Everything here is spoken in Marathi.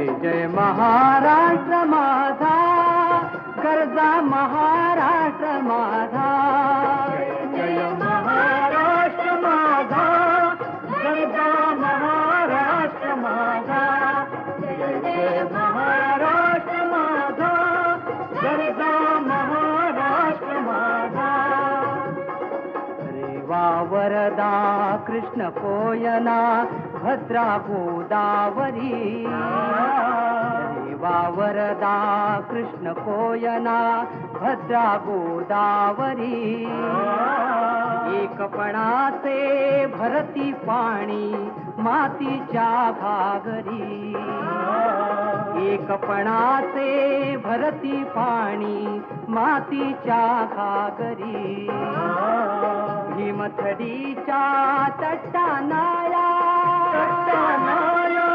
जय जय महाराष्ट्र माझा, गरजा महाराष्ट्र माझा. जय जय महाराष्ट्र माझा, गरजा महाराष्ट्र माझा. जय जय महाराष्ट्र माझा, गरजा महाराष्ट्र माझा. रेवा वरदा कृष्ण कोयना भद्रा गोदावरी. रेवा वरदा कृष्ण कोयना भद्रा गोदावरी. एकपणाचे भरती पाणी मातीच्या घागरी. एकपणाचे भरती पाणी मातीच्या घागरी. भीमथडीच्या तटानाला